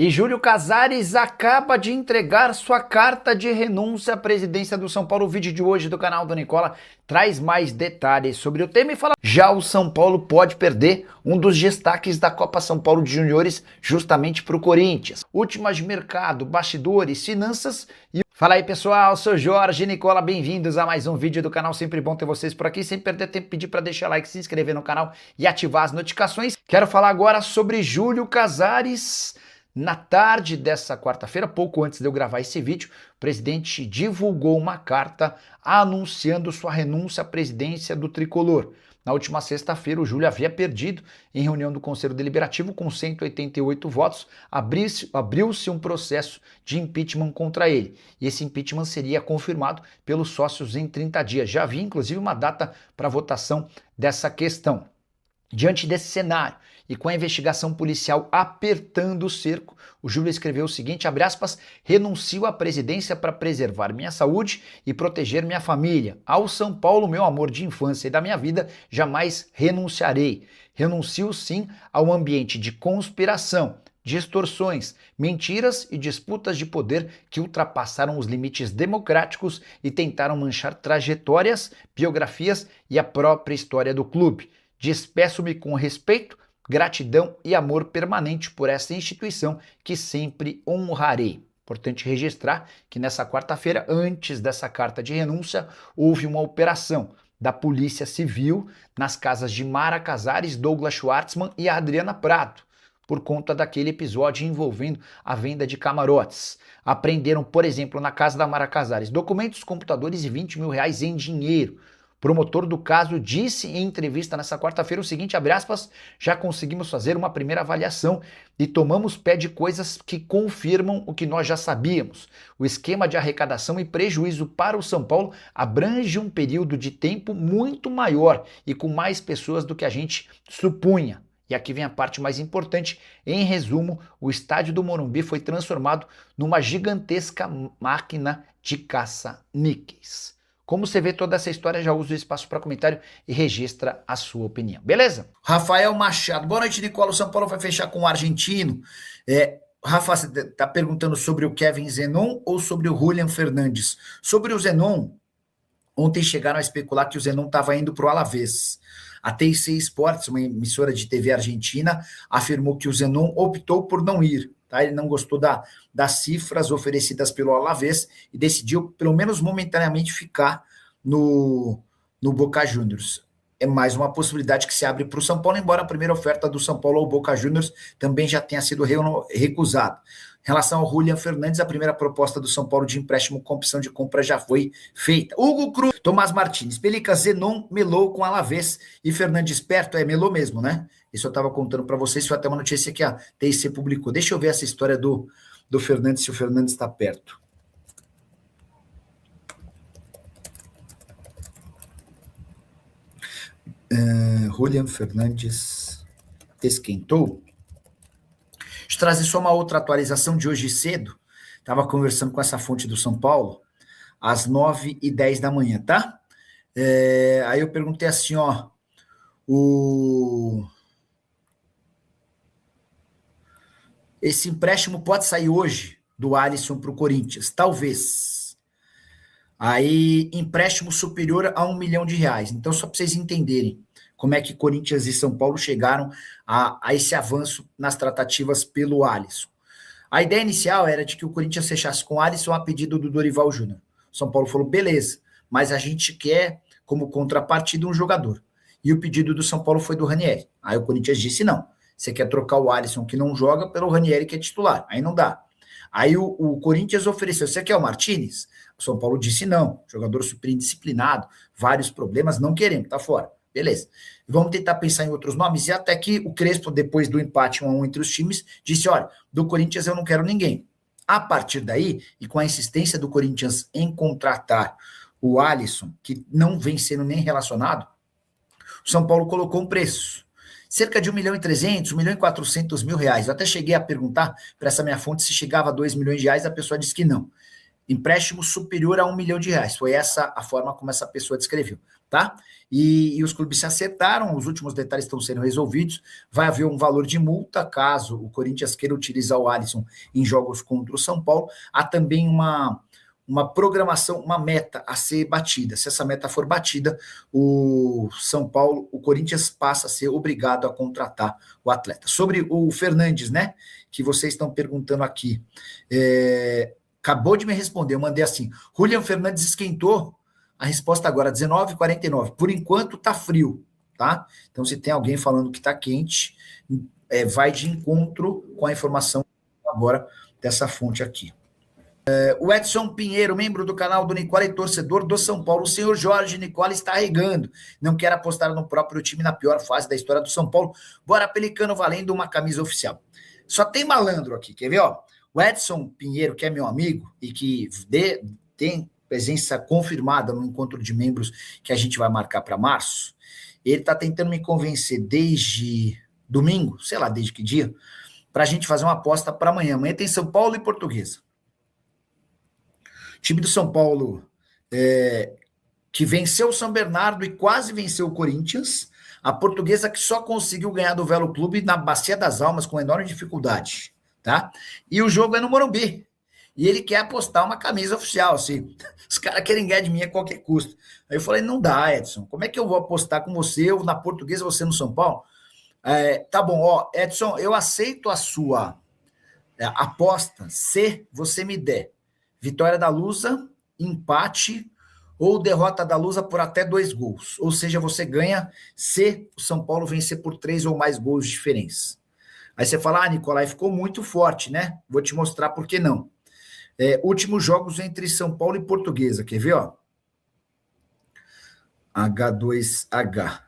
E Júlio Casares acaba de entregar sua carta de renúncia à presidência do São Paulo. O vídeo de hoje do canal do Nicola traz mais detalhes sobre o tema e fala: já o São Paulo pode perder um dos destaques da Copa São Paulo de Juniores justamente para o Corinthians. Últimas de mercado, bastidores, finanças e... Fala aí pessoal, sou Jorge Nicola, bem-vindos a mais um vídeo do canal, sempre bom ter vocês por aqui, sem perder tempo, pedir para deixar like, se inscrever no canal e ativar as notificações. Quero falar agora sobre Júlio Casares. Na tarde dessa quarta-feira, pouco antes de eu gravar esse vídeo, o presidente divulgou uma carta anunciando sua renúncia à presidência do Tricolor. Na última sexta-feira, o Júlio havia perdido em reunião do Conselho Deliberativo com 188 votos, abriu-se um processo de impeachment contra ele. E esse impeachment seria confirmado pelos sócios em 30 dias. Já havia, inclusive, uma data para votação dessa questão. Diante desse cenário e com a investigação policial apertando o cerco, o Júlio escreveu o seguinte, abre aspas, renuncio à presidência para preservar minha saúde e proteger minha família. Ao São Paulo, meu amor de infância e da minha vida, jamais renunciarei. Renuncio sim ao ambiente de conspiração, distorções, mentiras e disputas de poder que ultrapassaram os limites democráticos e tentaram manchar trajetórias, biografias e a própria história do clube. Despeço-me com respeito, gratidão e amor permanente por essa instituição que sempre honrarei. Importante registrar que nessa quarta-feira, antes dessa carta de renúncia, houve uma operação da Polícia Civil nas casas de Mara Casares, Douglas Schwartzman e Adriana Prado, por conta daquele episódio envolvendo a venda de camarotes. Apreenderam, por exemplo, na casa da Mara Casares, documentos, computadores e R$20 mil em dinheiro. Promotor do caso disse em entrevista nessa quarta-feira o seguinte, abre aspas, já conseguimos fazer uma primeira avaliação e tomamos pé de coisas que confirmam o que nós já sabíamos. O esquema de arrecadação e prejuízo para o São Paulo abrange um período de tempo muito maior e com mais pessoas do que a gente supunha. E aqui vem a parte mais importante. Em resumo, o estádio do Morumbi foi transformado numa gigantesca máquina de caça-níqueis. Como você vê toda essa história, já usa o espaço para comentário e registra a sua opinião. Beleza? Rafael Machado. Boa noite, Nicola. O São Paulo vai fechar com o argentino. Rafa, você está perguntando sobre o Kevin Zenon ou sobre o Julian Fernandes? Sobre o Zenon, ontem chegaram a especular que o Zenon estava indo para o Alavés. A TIC Sports, uma emissora de TV argentina, afirmou que o Zenon optou por não ir. Tá? Ele não gostou das cifras oferecidas pelo Alavés e decidiu, pelo menos momentaneamente, ficar no Boca Juniors. É mais uma possibilidade que se abre para o São Paulo, embora a primeira oferta do São Paulo ao Boca Juniors também já tenha sido recusada. Em relação ao Julian Fernandes, a primeira proposta do São Paulo de empréstimo com opção de compra já foi feita. Hugo Cruz, Tomás Martins, Pelica, Zenon melou com Alavés e Fernandes perto, melou mesmo, né? Isso eu estava contando para vocês, foi até uma notícia que a TIC publicou. Deixa eu ver essa história do Fernandes, se o Fernandes está perto. Julian Fernandes esquentou. Deixa eu trazer só uma outra atualização de hoje cedo. Estava conversando com essa fonte do São Paulo, às 9h10 da manhã, tá? Aí eu perguntei assim, ó, esse empréstimo pode sair hoje do Alisson para o Corinthians? Talvez. Aí, empréstimo superior a R$1 milhão. Então, só para vocês entenderem como é que Corinthians e São Paulo chegaram a esse avanço nas tratativas pelo Alisson. A ideia inicial era de que o Corinthians fechasse com o Alisson a pedido do Dorival Júnior. São Paulo falou, beleza, mas a gente quer como contrapartida um jogador. E o pedido do São Paulo foi do Ranieri. Aí o Corinthians disse não. Você quer trocar o Alisson, que não joga, pelo Ranieri, que é titular. Aí não dá. Aí o Corinthians ofereceu, você quer o Martínez? O São Paulo disse não. Jogador super indisciplinado, vários problemas, não queremos, tá fora. Beleza. Vamos tentar pensar em outros nomes. E até que o Crespo, depois do empate 1-1 entre os times, disse, olha, do Corinthians eu não quero ninguém. A partir daí, e com a insistência do Corinthians em contratar o Alisson, que não vem sendo nem relacionado, o São Paulo colocou um preço. Cerca de 1.300.000, 1.400.000. Eu até cheguei a perguntar para essa minha fonte se chegava a R$2 milhões, a pessoa disse que não. Empréstimo superior a R$1 milhão. Foi essa a forma como essa pessoa descreveu. tá? E os clubes se acertaram, os últimos detalhes estão sendo resolvidos, vai haver um valor de multa caso o Corinthians queira utilizar o Alisson em jogos contra o São Paulo. Há também uma programação, uma meta a ser batida. Se essa meta for batida, o Corinthians passa a ser obrigado a contratar o atleta. Sobre o Fernandes, né, que vocês estão perguntando aqui, acabou de me responder, eu mandei assim, Julian Fernandes esquentou, a resposta agora, 19h49. Por enquanto, tá frio, tá? Então, se tem alguém falando que tá quente, vai de encontro com a informação agora dessa fonte aqui. O Edson Pinheiro, membro do canal do Nicola e torcedor do São Paulo. O senhor Jorge Nicola está regando. Não quer apostar no próprio time na pior fase da história do São Paulo. Bora, Pelicano, valendo uma camisa oficial. Só tem malandro aqui, quer ver? Ó? O Edson Pinheiro, que é meu amigo e que tem presença confirmada no encontro de membros que a gente vai marcar para março, ele está tentando me convencer desde domingo, sei lá desde que dia, para a gente fazer uma aposta para amanhã. Amanhã tem São Paulo e Portuguesa. O time do São Paulo, que venceu o São Bernardo e quase venceu o Corinthians. A Portuguesa que só conseguiu ganhar do Velo Clube na Bacia das Almas com enorme dificuldade, tá? E o jogo é no Morumbi. E ele quer apostar uma camisa oficial, assim. Os caras querem ganhar de mim a qualquer custo. Aí eu falei, não dá, Edson. Como é que eu vou apostar com você, eu na Portuguesa, você no São Paulo? Tá bom, ó, Edson, eu aceito a sua aposta se você me der vitória da Lusa, empate ou derrota da Lusa por até 2 gols. Ou seja, você ganha se o São Paulo vencer por 3 ou mais gols de diferença. Aí você fala, Nicolai, ficou muito forte, né? Vou te mostrar por que não. Últimos jogos entre São Paulo e Portuguesa, quer ver? Ó? H2H.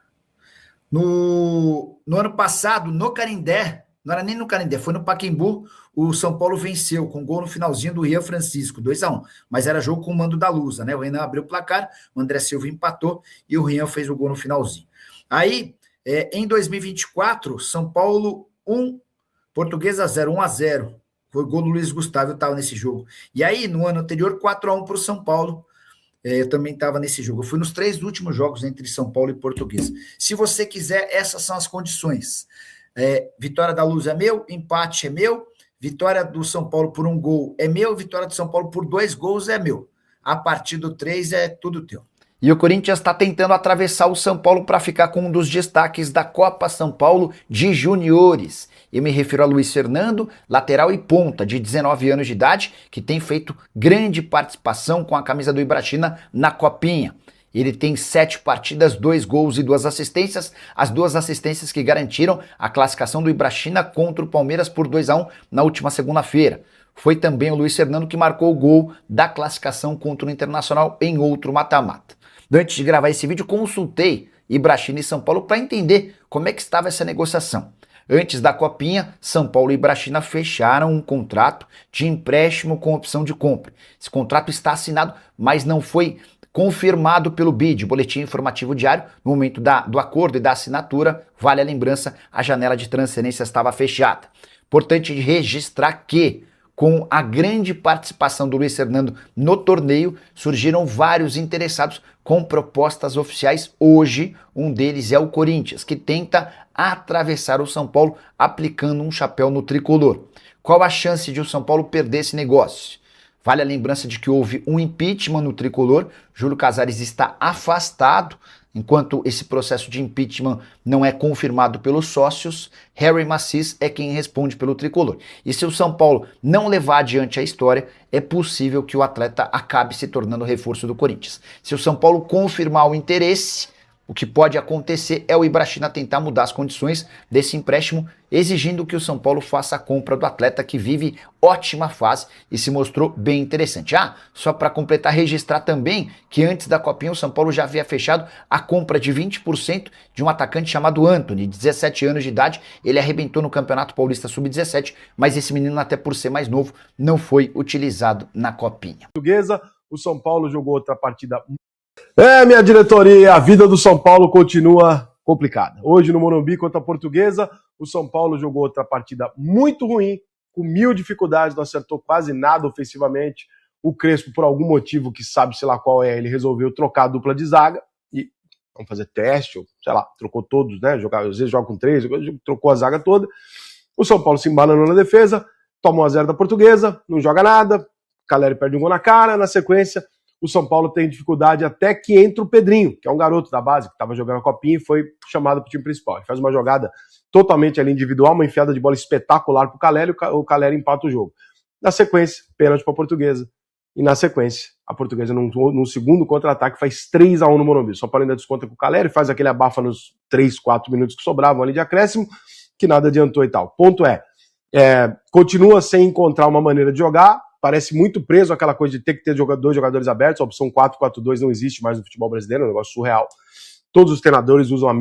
No ano passado, no Canindé, não era nem no Canindé, foi no Pacaembu, o São Paulo venceu com gol no finalzinho do Rian Francisco, 2-1, mas era jogo com o mando da Lusa, né? O Renan abriu o placar, o André Silva empatou e o Rian fez o gol no finalzinho. Aí, em 2024, São Paulo 1, Portuguesa 0, 1-0. Foi o gol do Luiz Gustavo, eu estava nesse jogo. E aí, no ano anterior, 4-1 para o São Paulo. Eu também estava nesse jogo. Eu fui nos 3 últimos jogos entre São Paulo e Portuguesa. Se você quiser, essas são as condições. Vitória da Luz é meu, empate é meu, vitória do São Paulo por 1 gol é meu, vitória do São Paulo por 2 gols é meu. A partir do 3 é tudo teu. E o Corinthians está tentando atravessar o São Paulo para ficar com um dos destaques da Copa São Paulo de Juniores. Eu me refiro a Luiz Fernando, lateral e ponta, de 19 anos de idade, que tem feito grande participação com a camisa do Ibrachina na Copinha. Ele tem 7 partidas, 2 gols e 2 assistências, as 2 assistências que garantiram a classificação do Ibrachina contra o Palmeiras por 2-1 na última segunda-feira. Foi também o Luiz Fernando que marcou o gol da classificação contra o Internacional em outro mata-mata. Antes de gravar esse vídeo, consultei Ibrachina e São Paulo para entender como é que estava essa negociação. Antes da Copinha, São Paulo e Ibrachina fecharam um contrato de empréstimo com opção de compra. Esse contrato está assinado, mas não foi confirmado pelo BID, Boletim Informativo Diário. No momento do acordo e da assinatura, vale a lembrança, a janela de transferência estava fechada. Importante registrar que, com a grande participação do Luiz Fernando no torneio, surgiram vários interessados com propostas oficiais. Hoje, um deles é o Corinthians, que tenta atravessar o São Paulo aplicando um chapéu no tricolor. Qual a chance de o São Paulo perder esse negócio? Vale a lembrança de que houve um impeachment no tricolor, Júlio Casares está afastado, enquanto esse processo de impeachment não é confirmado pelos sócios, Harry Macis é quem responde pelo tricolor. E se o São Paulo não levar adiante a história, é possível que o atleta acabe se tornando reforço do Corinthians. Se o São Paulo confirmar o interesse, o que pode acontecer é o Ibrachina tentar mudar as condições desse empréstimo, exigindo que o São Paulo faça a compra do atleta que vive ótima fase e se mostrou bem interessante. Só para completar, registrar também que antes da Copinha o São Paulo já havia fechado a compra de 20% de um atacante chamado Antony, 17 anos de idade. Ele arrebentou no Campeonato Paulista Sub-17, mas esse menino, até por ser mais novo, não foi utilizado na Copinha. Portuguesa, o São Paulo jogou outra partida. Minha diretoria, a vida do São Paulo continua complicada. Hoje no Morumbi contra a Portuguesa, o São Paulo jogou outra partida muito ruim, com 1000 dificuldades, não acertou quase nada ofensivamente. O Crespo, por algum motivo que sabe, sei lá qual é, ele resolveu trocar a dupla de zaga e vamos fazer teste, ou sei lá, trocou todos, né? Às vezes joga com 3, trocou a zaga toda. O São Paulo se embananou na defesa, toma 1-0 da Portuguesa, não joga nada, Caleri perde um gol na cara, na sequência o São Paulo tem dificuldade até que entra o Pedrinho, que é um garoto da base, que estava jogando a copinha e foi chamado para o time principal. Ele faz uma jogada totalmente ali individual, uma enfiada de bola espetacular para o Caleri, o Caleri empata o jogo. Na sequência, pênalti para a Portuguesa. E na sequência, a Portuguesa, num segundo contra-ataque, faz 3-1 no Morumbi. O São Paulo ainda desconta com o Caleri, faz aquele abafa nos 3, 4 minutos que sobravam ali de acréscimo, que nada adiantou e tal. Ponto continua sem encontrar uma maneira de jogar, parece muito preso àquela coisa de ter que ter dois jogadores abertos, a opção 4-4-2 não existe mais no futebol brasileiro, é um negócio surreal. Todos os treinadores usam o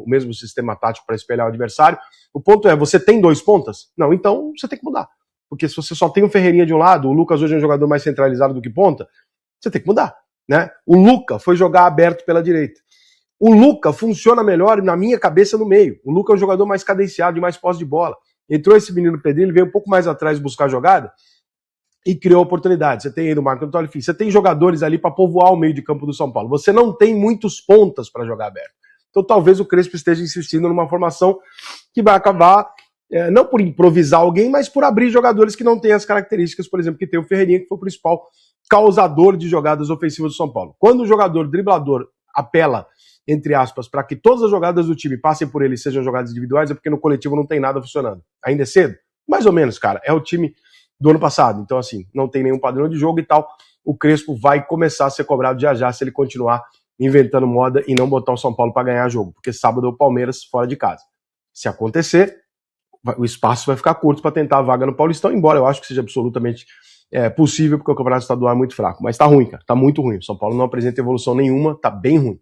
mesmo sistema tático para espelhar o adversário. O ponto você tem 2 pontas? Não, então você tem que mudar. Porque se você só tem o Ferreirinha de um lado, o Lucas hoje é um jogador mais centralizado do que ponta, você tem que mudar, né? O Luca foi jogar aberto pela direita. O Luca funciona melhor, na minha cabeça, no meio. O Luca é um jogador mais cadenciado, de mais posse de bola. Entrou esse menino Pedrinho, ele veio um pouco mais atrás buscar a jogada e criou oportunidade. Você tem aí no Marco Antônio Filho, você tem jogadores ali para povoar o meio de campo do São Paulo. Você não tem muitos pontas para jogar aberto. Então talvez o Crespo esteja insistindo numa formação que vai acabar, não por improvisar alguém, mas por abrir jogadores que não têm as características, por exemplo, que tem o Ferreirinha, que foi o principal causador de jogadas ofensivas do São Paulo. Quando o jogador driblador apela, entre aspas, para que todas as jogadas do time passem por ele e sejam jogadas individuais, é porque no coletivo não tem nada funcionando. Ainda é cedo? Mais ou menos, cara. É o time do ano passado. Então, assim, não tem nenhum padrão de jogo e tal. O Crespo vai começar a ser cobrado já se ele continuar inventando moda e não botar o São Paulo para ganhar jogo. Porque sábado é o Palmeiras fora de casa. Se acontecer, o espaço vai ficar curto para tentar a vaga no Paulistão, embora eu acho que seja absolutamente possível, porque o campeonato estadual é muito fraco. Mas tá ruim, cara. Tá muito ruim. O São Paulo não apresenta evolução nenhuma, tá bem ruim.